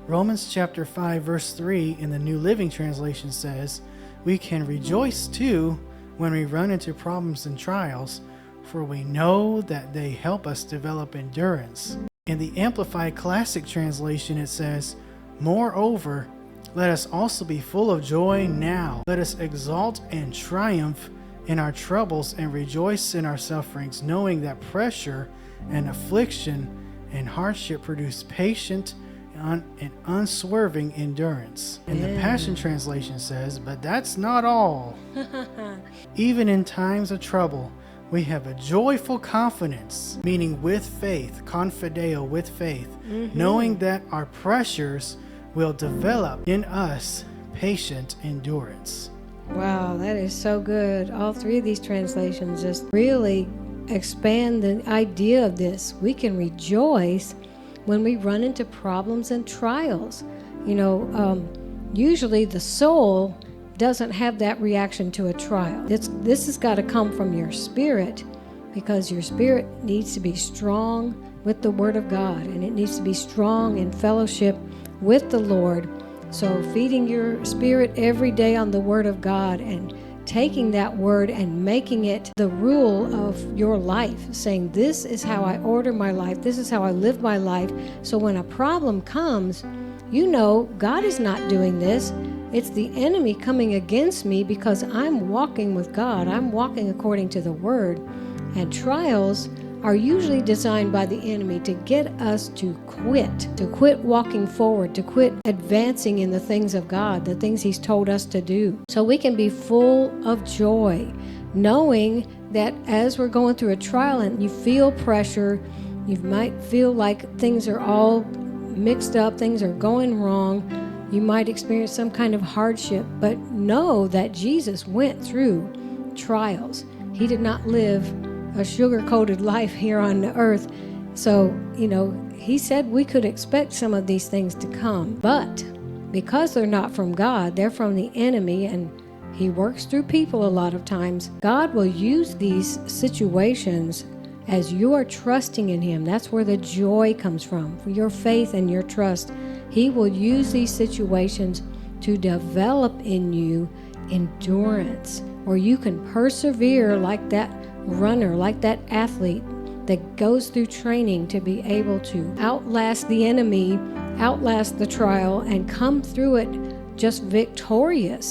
Romans chapter 5 verse 3 in the New Living Translation says, "We can rejoice too when we run into problems and trials, for we know that they help us develop endurance." In the Amplified Classic Translation it says, "Moreover, let us also be full of joy now. Let us exult and triumph in our troubles and rejoice in our sufferings, knowing that pressure and affliction and hardship produce patient and unswerving endurance." And the Passion Translation says, "But that's not all. Even in times of trouble, we have a joyful confidence," meaning with faith, confideo, with faith, knowing that our pressures will develop in us patient endurance. Wow, that is so good. All three of these translations just really expand the idea of this. We can rejoice when we run into problems and trials. Usually the soul doesn't have that reaction to a trial. This has got to come from your spirit, because your spirit needs to be strong with the Word of God, and it needs to be strong in fellowship with the Lord. So feeding your spirit every day on the Word of God and taking that Word and making it the rule of your life, saying, this is how I order my life, this is how I live my life. So when a problem comes, God is not doing this. It's the enemy coming against me, because I'm walking with God. I'm walking according to the Word. And trials are usually designed by the enemy to get us to quit walking forward, to quit advancing in the things of God, the things He's told us to do. So we can be full of joy, knowing that as we're going through a trial and you feel pressure, you might feel like things are all mixed up, things are going wrong, you might experience some kind of hardship, but know that Jesus went through trials. He did not live a sugar-coated life here on the earth. So, He said we could expect some of these things to come, but because they're not from God, they're from the enemy, and He works through people a lot of times. God will use these situations as you are trusting in Him. That's where the joy comes from, for your faith and your trust. He will use these situations to develop in you endurance, where you can persevere like that runner, like that athlete that goes through training to be able to outlast the enemy, outlast the trial, and come through it just victorious.